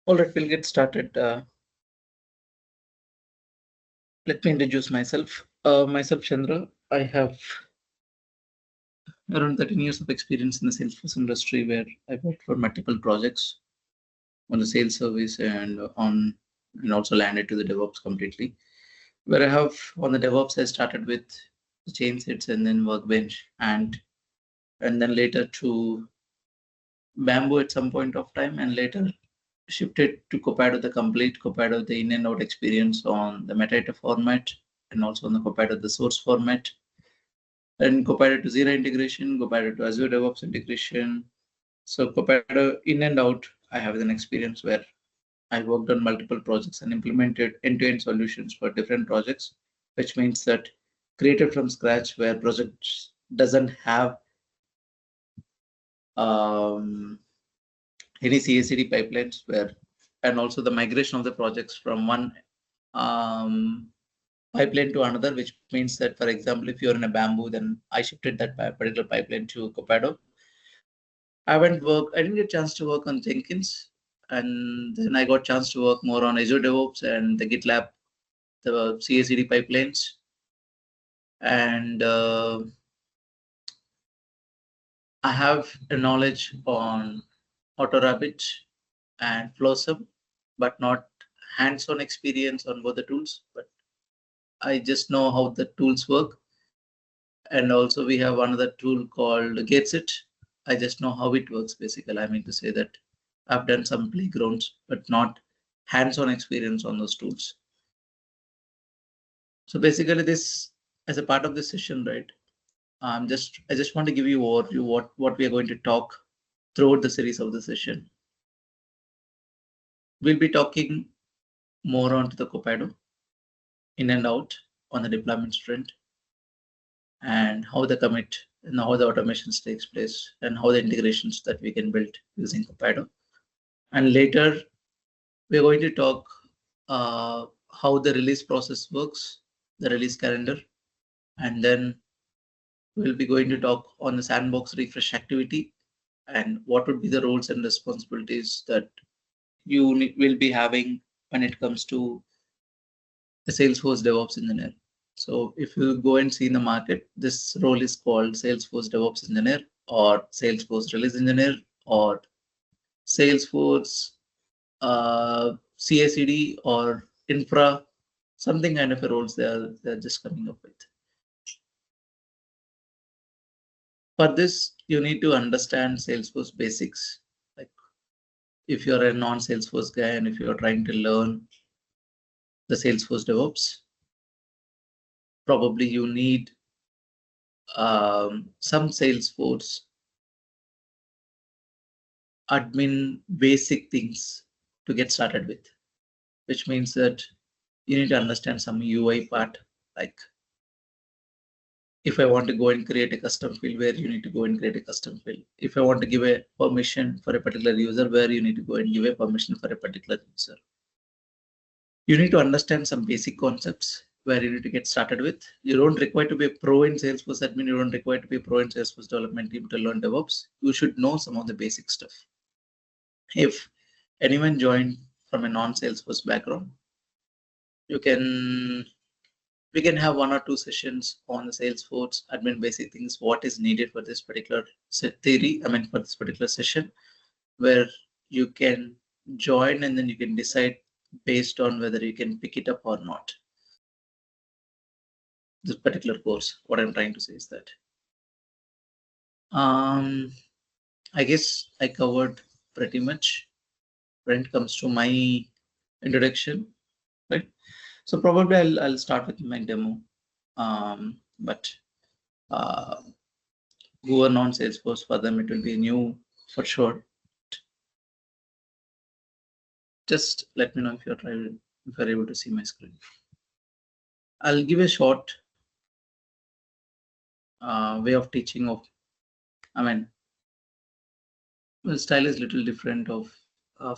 All right, we'll get started. Let me introduce myself. Myself, Chandra. I have around 13 years of experience in the Salesforce industry, where I worked for multiple projects on the sales service and also landed to the DevOps completely. Where I have on the DevOps, I started with the chain sets and then Workbench and then later to Bamboo at some point of time, and later shifted to Copado, the complete Copado, the in and out experience on the metadata format and also on the Copado, the source format, and Copado to Zero integration, Copado to Azure DevOps integration. So Copado in and out, I have an experience where I worked on multiple projects and implemented end-to-end solutions for different projects, which means that created from scratch where projects doesn't have any CI/CD pipelines where, and also the migration of the projects from one pipeline to another, which means that, for example, if you're in a Bamboo, then I shifted that particular pipeline to Copado. I didn't get a chance to work on Jenkins, and then I got a chance to work more on Azure DevOps and the GitLab, the CI/CD pipelines, and I have a knowledge on AutoRabbit and Flosum, but not hands-on experience on both the tools. But I just know how the tools work. And also we have another tool called Gatesit. I just know how it works basically. I mean to say that I've done some playgrounds, but not hands-on experience on those tools. So basically this, as a part of this session, right? I just want to give you overview what we are going to talk throughout the series of the session. We'll be talking more onto the Copado, in and out on the deployment front, and how the commit and how the automations takes place and how the integrations that we can build using Copado. And later, we're going to talk how the release process works, the release calendar, and then we'll be going to talk on the sandbox refresh activity and what would be the roles and responsibilities that you will be having when it comes to the Salesforce DevOps engineer. So if you go and see in the market, this role is called Salesforce DevOps engineer or Salesforce release engineer or Salesforce CI/CD or infra, something kind of a roles they're just coming up with. For this, you need to understand Salesforce basics. Like if you're a non-Salesforce guy and if you're trying to learn the Salesforce DevOps, probably you need some Salesforce admin basic things to get started with, which means that you need to understand some UI part. Like if I want to go and create a custom field, where you need to go and create a custom field. If I want to give a permission for a particular user, where you need to go and give a permission for a particular user. You need to understand some basic concepts where you need to get started with. You don't require to be a pro in Salesforce admin. You don't require to be a pro in Salesforce development team to learn DevOps. You should know some of the basic stuff. If anyone joined from a non-Salesforce background, we can have 1 or 2 sessions on the Salesforce admin basic things, what is needed for this particular theory, for this particular session, where you can join and then you can decide based on whether you can pick it up or not. This particular course, what I'm trying to say is that I guess I covered pretty much when it comes to my introduction, right? So probably I'll start with my demo, but who are non-Salesforce, for them it will be new for sure. Just let me know if you're able to see my screen. I'll give a short way of teaching of, the style is little different of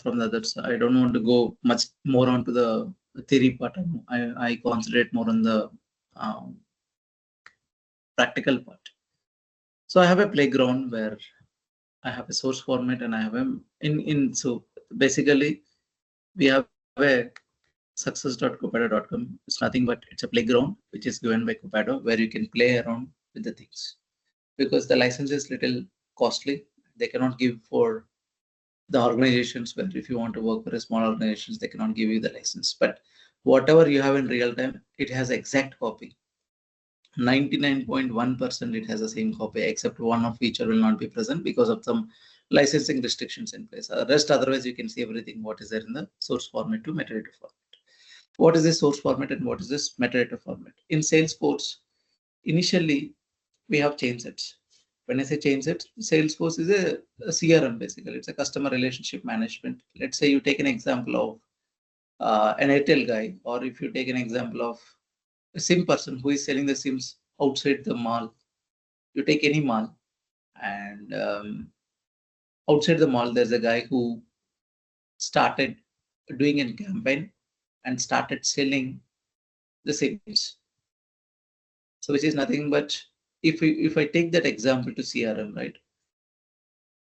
from the others. I don't want to go much more onto the theory part. I concentrate more on the practical part. So I have a playground where I have a source format and I have so basically we have a success.copado.com. It's nothing but it's a playground which is given by Copado where you can play around with the things, because the license is little costly. They cannot give for the organizations where if you want to work for a small organizations, they cannot give you the license. But whatever you have in real time, it has exact copy. 99.1% it has the same copy, except one of feature will not be present because of some licensing restrictions in place. Rest otherwise you can see everything what is there in the source format to metadata format. What is this source format and what is this metadata format? In Salesforce, initially we have chain sets. When I say chain sets, Salesforce is a CRM basically. It's a customer relationship management. Let's say you take an example of an Airtel guy, or if you take an example of a SIM person who is selling the SIMs outside the mall. You take any mall, and outside the mall, there's a guy who started doing a campaign and started selling the SIMs. So, which is nothing but if I take that example to CRM, right,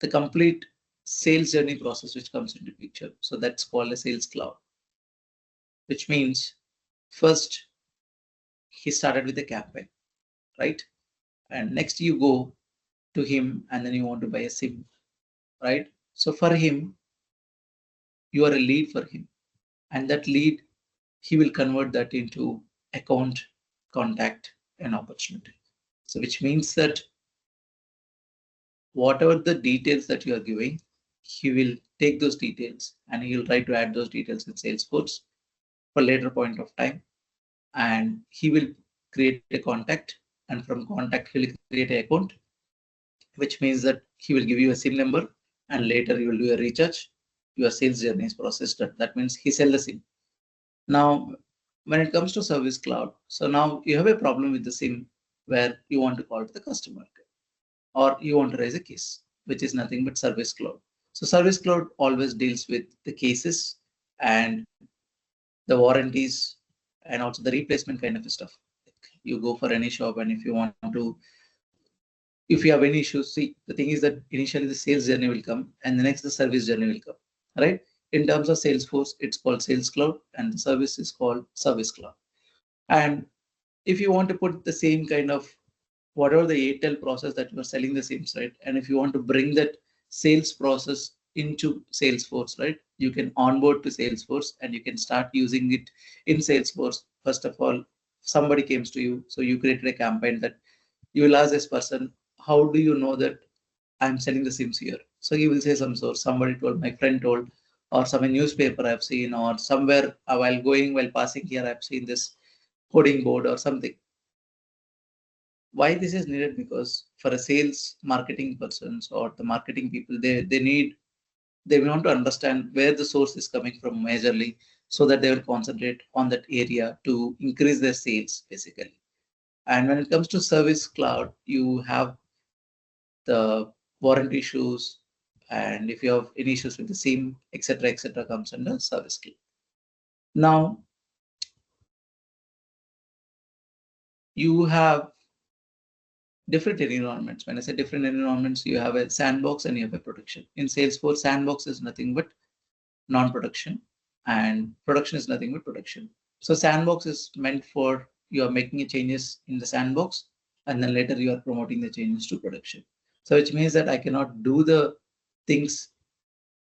the complete sales journey process which comes into picture. So that's called a sales cloud, which means first he started with a campaign, right? And next you go to him and then you want to buy a SIM, right? So for him, you are a lead for him, and that lead, he will convert that into account, contact, and opportunity. So which means that whatever the details that you are giving, he will take those details and he will try to add those details in Salesforce for later point of time, and he will create a contact, and from contact he will create an account, which means that he will give you a SIM number, and later you will do a recharge. Your sales journey is processed. That means he sell the SIM. Now, when it comes to Service Cloud, so now you have a problem with the SIM where you want to call to the customer or you want to raise a case, which is nothing but Service Cloud. So Service Cloud always deals with the cases and the warranties and also the replacement kind of stuff. You go for any shop, and if you want to, if you have any issues, see, the thing is that initially the sales journey will come and the next the service journey will come, right? In terms of Salesforce, it's called Sales Cloud and the service is called Service Cloud. And if you want to put the same kind of whatever the Airtel process that you are selling the SIMs, right? And if you want to bring that sales process into Salesforce, right? You can onboard to Salesforce and you can start using it in Salesforce. First of all, somebody comes to you, so you created a campaign that you will ask this person, how do you know that I'm selling the SIMs here? So he will say some source, somebody told, my friend told, or some newspaper I've seen, or somewhere while passing here, I've seen this coding board or something. Why this is needed? Because for a sales marketing persons or the marketing people, they want to understand where the source is coming from majorly, so that they will concentrate on that area to increase their sales basically. And when it comes to Service Cloud, you have the warranty issues, and if you have any issues with the SIM, etc., comes under Service Cloud. Now you have different environments. When I say different environments, you have a sandbox and you have a production. In Salesforce, sandbox is nothing but non-production, and production is nothing but production. So sandbox is meant for you are making changes in the sandbox, and then later you are promoting the changes to production. So which means that I cannot do the things,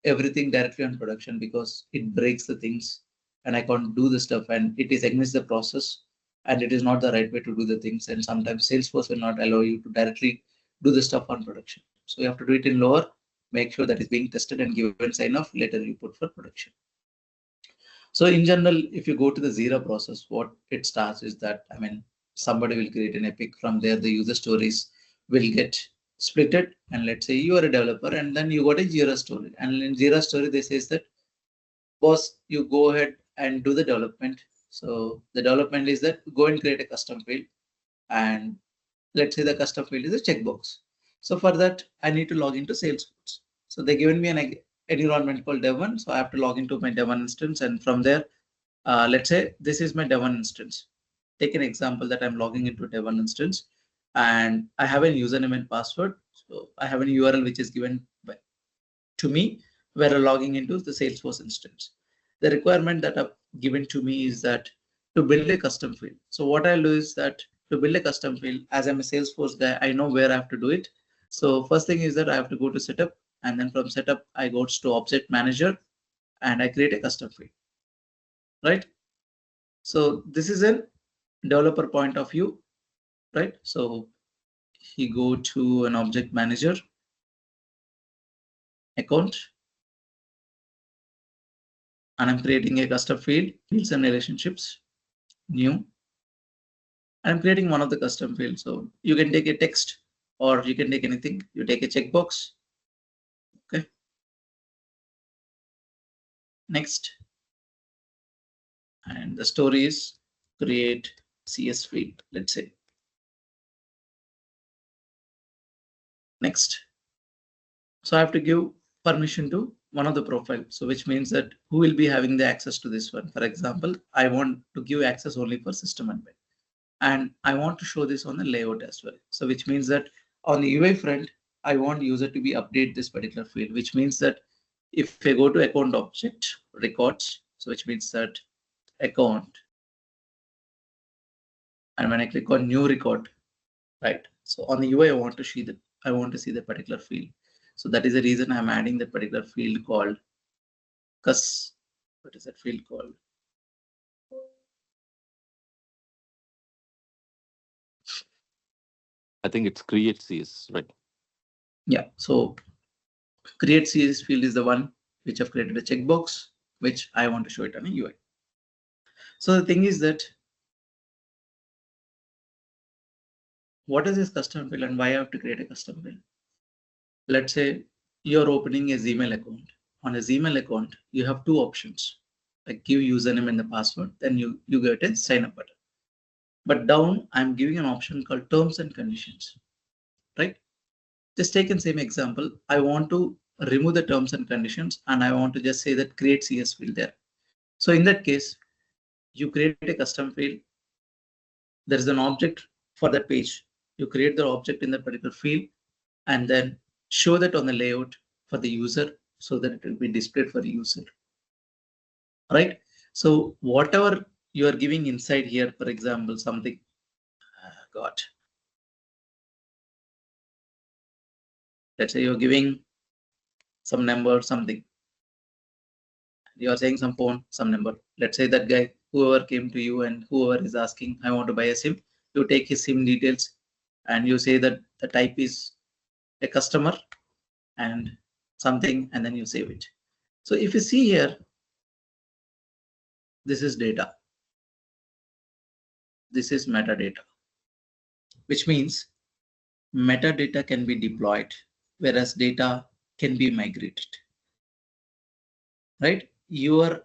everything directly on production, because it breaks the things and I can't do the stuff, and it is against the process and it is not the right way to do the things. And sometimes Salesforce will not allow you to directly do the stuff on production. So you have to do it in lower, make sure that is being tested and given sign off, later you put for production. So in general, if you go to the Zero process, what it starts is that, I mean, somebody will create an epic. From there, the user stories will get splitted. And let's say you are a developer and then you got a Jira story. And in Jira story, they says that, boss, you go ahead and do the development. So the development is that go and create a custom field. And let's say the custom field is a checkbox. So for that, I need to log into Salesforce. So they given me an environment called Dev1. So I have to log into my Dev1 instance. And from there, let's say this is my Dev1 instance. Take an example that I'm logging into Dev1 instance and I have a username and password. So I have an URL which is given to me where I'm logging into the Salesforce instance. the requirement that are given to me is that to build a custom field. So what I'll do is that to build a custom field, as I'm a Salesforce guy, I know where I have to do it. So first thing is that I have to go to setup, and then from setup, I go to object manager and I create a custom field, right? So this is a developer point of view, right? So he go to an object manager account, and I'm creating a custom field, fields and relationships, new. I'm creating one of the custom fields. So you can take a text or you can take anything. You take a checkbox. Okay. Next. And the story is create CS field, let's say. Next. So I have to give permission to one of the profile. So which means that who will be having the access to this one. For example, I want to give access only for system admin. And I want to show this on the layout as well. So which means that on the UI front, I want user to be update this particular field, which means that if I go to account object records, so which means that account, and when I click on new record, right? So on the UI, I want to see the particular field. So that is the reason I'm adding that particular field called cus. What is that field called? I think it's create CS, right? Yeah. So create CS field is the one which I've created a checkbox, which I want to show it on a UI. So the thing is that what is this custom field and why I have to create a custom field? Let's say you're opening a Gmail account. On a Gmail account, you have two options, like give username and the password, then you get a sign up button. But down, I'm giving an option called terms and conditions, right? Just take the same example. I want to remove the terms and conditions and I want to just say that create CS field there. So in that case, you create a custom field. There is an object for that page. You create the object in that particular field and then show that on the layout for the user so that it will be displayed for the user, right? So whatever you are giving inside here, for example, something, let's say you're giving some number, something. You are saying some phone, some number. Let's say that guy, whoever came to you and whoever is asking, I want to buy a SIM, you take his SIM details and you say that the type is a customer and something, and then you save it. So if you see here, this is data. This is metadata, which means metadata can be deployed, whereas data can be migrated, right? Your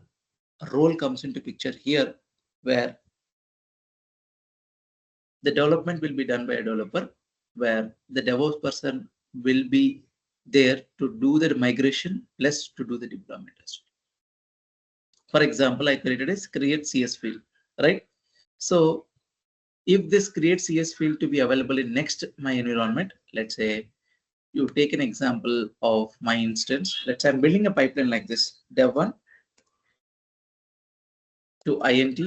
role comes into picture here, where the development will be done by a developer, where the DevOps person will be there to do the migration plus to do the deployment as well. For example, I created a create CS field, right? So if this create CS field to be available in next my environment, let's say you take an example of my instance. Let's say I'm building a pipeline like this, dev1 to INT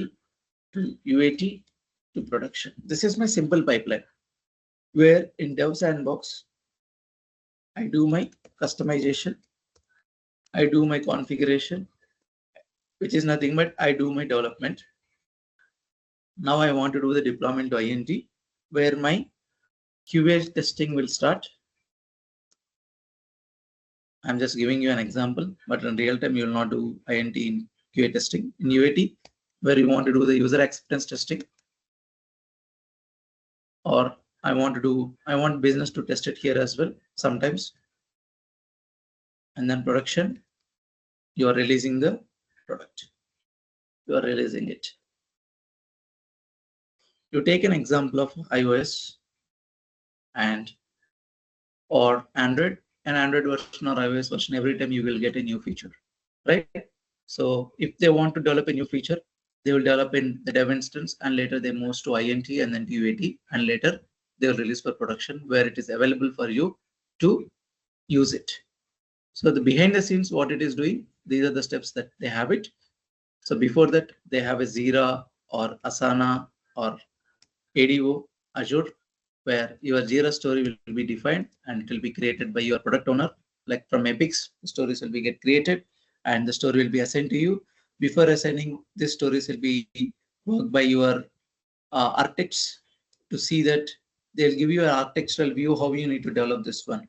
to UAT to production. This is my simple pipeline where in dev sandbox, I do my customization, I do my configuration, which is nothing but I do my development. Now I want to do the deployment to INT, where my QA testing will start. I'm just giving you an example, but in real time, you will not do INT in QA testing. In UAT, where you want to do the user acceptance testing, or I want business to test it here as well sometimes. And then production, you are releasing the product. You are releasing it. You take an example of iOS and or Android, an Android version or iOS version, every time you will get a new feature, right? So if they want to develop a new feature, they will develop in the dev instance and later they move to INT and then to UAT, and later they will release for production where it is available for you to use it. So the behind the scenes, what it is doing, these are the steps that they have it. So before that, they have a Jira or Asana or ADO, Azure, where your Jira story will be defined and it will be created by your product owner. Like from Epics, the stories will be get created and the story will be assigned to you. Before assigning, these stories will be worked by your architects to see that they'll give you an architectural view how you need to develop this one.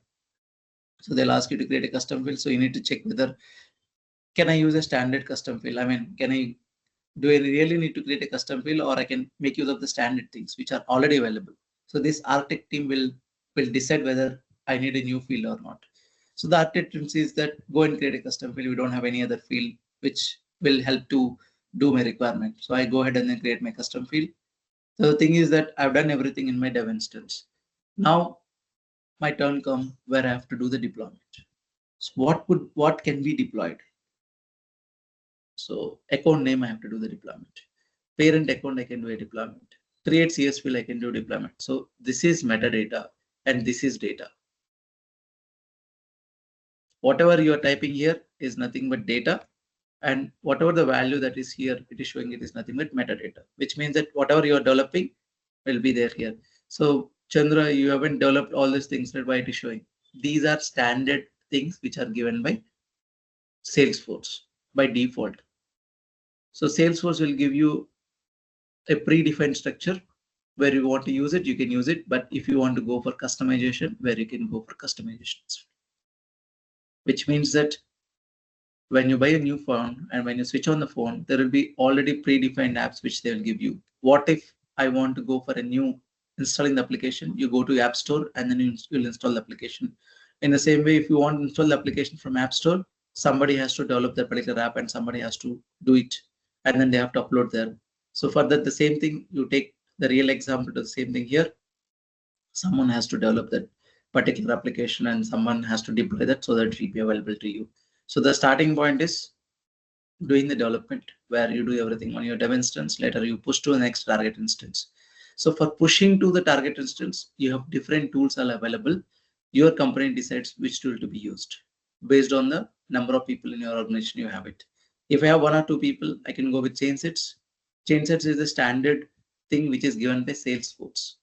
So they'll ask you to create a custom field. So you need to check whether can I use a standard custom field? I mean, do I really need to create a custom field, or I can make use of the standard things which are already available? So this architect team will decide whether I need a new field or not. So the architect team says that go and create a custom field. We don't have any other field which will help to do my requirement. So I go ahead and then create my custom field. So the thing is that I've done everything in my dev instance. Now my turn comes where I have to do the deployment. So what can be deployed? So account name, I have to do the deployment. Parent account, I can do a deployment. Create CS field, I can do deployment. So this is metadata and this is data. Whatever you are typing here is nothing but data, and whatever the value that is here, it is showing it is nothing but metadata, which means that whatever you are developing will be there here. So Chandra, you haven't developed all these things, that why it is showing. These are standard things which are given by Salesforce by default. So Salesforce will give you a predefined structure where you want to use it, you can use it. But if you want to go for customization, where you can go for customizations, which means that when you buy a new phone and when you switch on the phone, there will be already predefined apps which they will give you. What if I want to go for a new installing the application? You go to App Store and then you'll install the application. In the same way, if you want to install the application from App Store, somebody has to develop that particular app and somebody has to do it, and then they have to upload there. So for that, the same thing, you take the real example to the same thing here. Someone has to develop that particular application and someone has to deploy that so that it will be available to you. So the starting point is doing the development where you do everything on your dev instance. Later you push to the next target instance. So for pushing to the target instance, you have different tools are available. Your company decides which tool to be used based on the number of people in your organization you have it. If I have 1 or 2 people, I can go with Chainsets. Chainsets is the standard thing which is given by Salesforce,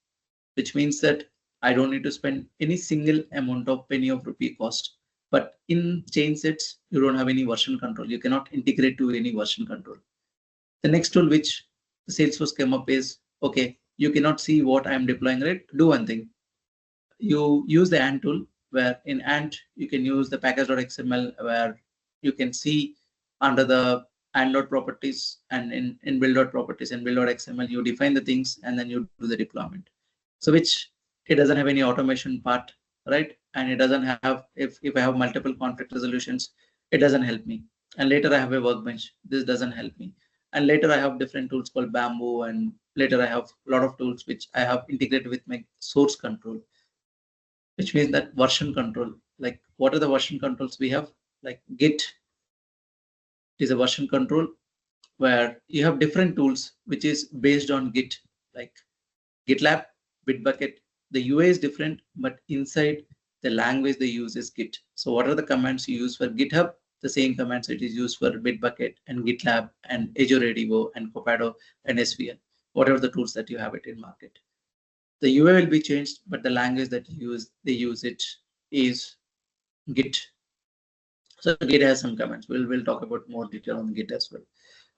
which means that I don't need to spend any single amount of penny of rupee cost. But in Chainsets, you don't have any version control. You cannot integrate to any version control. The next tool which the Salesforce came up is, okay, you cannot see what I'm deploying, right? Do one thing. You use the ANT tool, where in ANT, you can use the package.xml, where you can see under the ANT properties and in build.properties and build.xml, you define the things and then you do the deployment. So which it doesn't have any automation part, right? And it doesn't have, if I have multiple conflict resolutions, it doesn't help me. And later I have a workbench, this doesn't help me. And later I have different tools called Bamboo, and later I have a lot of tools which I have integrated with my source control, which means that version control. Like what are the version controls we have? Like Git is a version control where you have different tools which is based on Git, like GitLab, Bitbucket. The UI is different, but inside the language they use is Git. So what are the commands you use for GitHub? The same commands it is used for Bitbucket and GitLab and Azure ADO and Copado and SVN, whatever the tools that you have it in market. The UI will be changed, but the language that they use it is Git. So Git has some commands. We'll talk about more detail on Git as well.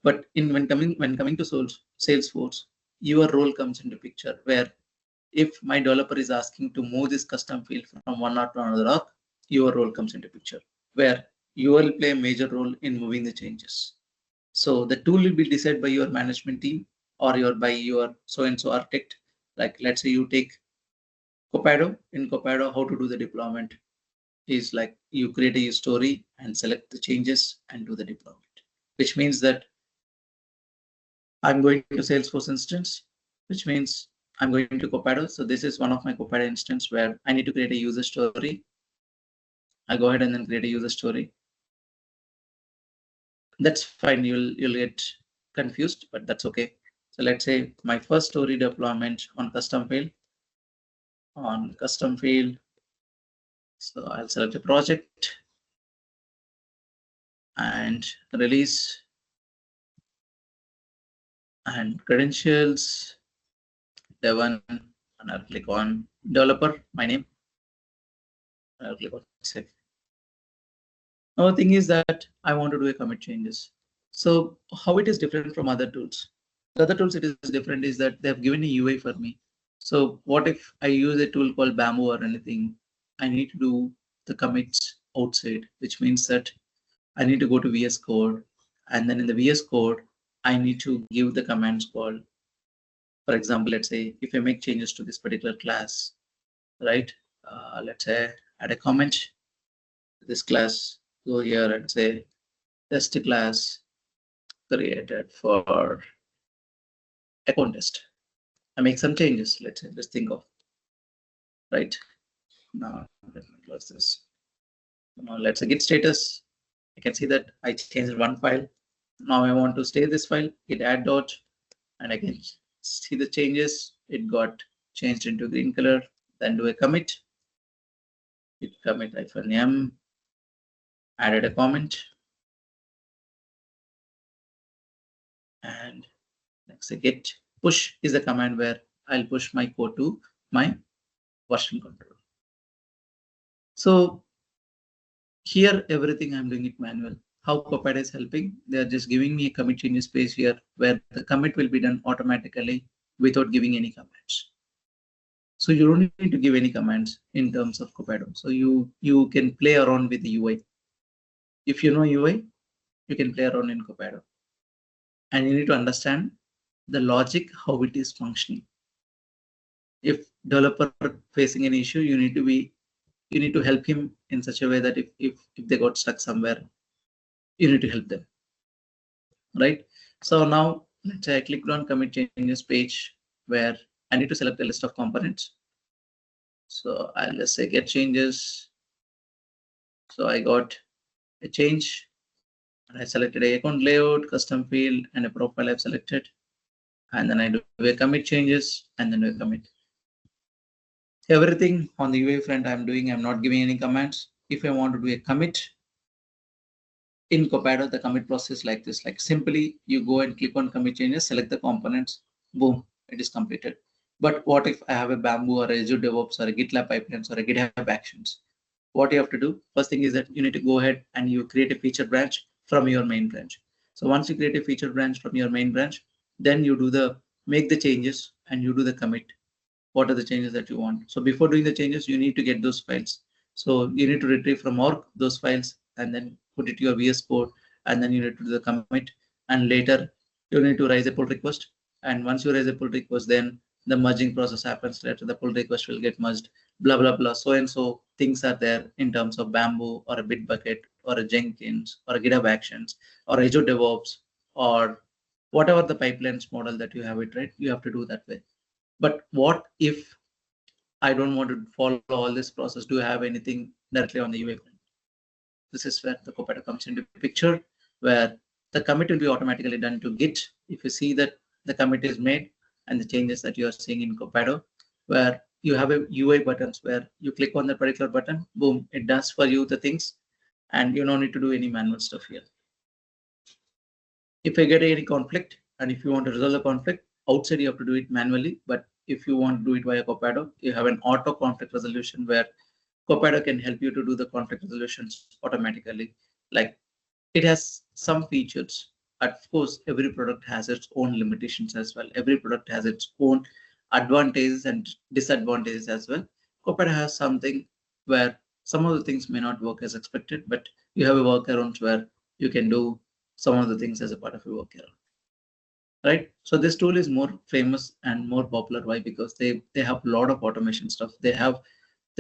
But when coming to Salesforce, your role comes into picture, where if my developer is asking to move this custom field from one arc to another arc, your role comes into picture, where you will play a major role in moving the changes. So the tool will be decided by your management team or by your so-and-so architect. Like let's say you take Copado. In Copado, how to do the deployment is like you create a story and select the changes and do the deployment, which means that I'm going to Salesforce instance, which means I'm going to Copado. So this is one of my Copado instance where I need to create a user story. I go ahead and then create a user story. That's fine. You'll get confused, but that's okay. So let's say my first story deployment on custom field. So I'll select a project and release. and credentials, Devon, and I'll click on developer, my name. I'll click on save. Now the thing is that I want to do a commit changes. So how it is different from other tools? The other tools it is different is that they have given a UI for me. So what if I use a tool called Bamboo or anything? I need to do the commits outside, which means that I need to go to VS Code, and then in the VS Code, I need to give the commands called. For example, let's say if I make changes to this particular class, right? Let's say add a comment to this class, go here and say test class created for account test. I make some changes. Let's say, let's think of, right? Now let me close this. Now let's say git status. I can see that I changed one file. Now I want to stay this file, git add dot, and I can see the changes. It got changed into green color. Then do a commit. Git commit -m, added a comment, and next git push is the command where I'll push my code to my version control. So here everything I'm doing it manual. How Copado is helping? They are just giving me a commit changes page here where the commit will be done automatically without giving any commands. So you don't need to give any commands in terms of Copado. So you can play around with the UI. If you know UI, you can play around in Copado. And you need to understand the logic, how it is functioning. If developer facing an issue, you need to help him in such a way that if they got stuck somewhere, you need to help them, right? So now let's say I clicked on commit changes page where I need to select a list of components. So I'll just say get changes. So I got a change and I selected a account layout, custom field, and a profile I've selected. And then I do a commit changes and then do a commit. Everything on the UI front I'm doing, I'm not giving any commands. If I want to do a commit in Copado, the commit process like this, like simply you go and click on commit changes, select the components, boom, it is completed. But what if I have a Bamboo or a Azure DevOps or a GitLab pipelines or a GitHub Actions? What you have to do, first thing is that you need to go ahead and you create a feature branch from your main branch. So once you create a feature branch from your main branch, then you do make the changes and you do the commit. What are the changes that you want? So before doing the changes, you need to get those files. So you need to retrieve from org those files and then put it to your VS Code, and then you need to do the commit. And later you need to raise a pull request. And once you raise a pull request, then the merging process happens. Later the pull request will get merged, blah, blah, blah. So and so things are there in terms of Bamboo or a Bitbucket or a Jenkins or a GitHub Actions or Azure DevOps or whatever the pipelines model that you have it, right? You have to do that way. But what if I don't want to follow all this process? Do you have anything directly on the UI front? This is where the Copado comes into the picture, where the commit will be automatically done to Git. If you see that the commit is made and the changes that you are seeing in Copado, where you have a UI buttons where you click on the particular button, boom, it does for you the things, and you don't need to do any manual stuff here. If I get any conflict, and if you want to resolve the conflict, outside you have to do it manually, but if you want to do it via Copado, you have an auto conflict resolution where Copado can help you to do the conflict resolutions automatically. Like it has some features. Of course, every product has its own limitations as well. Every product has its own advantages and disadvantages as well. Copado has something where some of the things may not work as expected, but you have a workaround where you can do some of the things as a part of your workaround. Right, so this tool is more famous and more popular. Why? Because they have a lot of automation stuff. They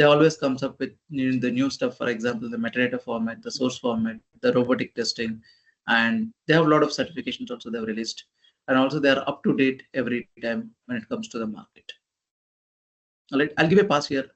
always comes up with the new stuff. For example, the metadata format, the source format, the robotic testing, and they have a lot of certifications also they've released, and also they are up to date every time when it comes to the market. All right, I'll give a pass here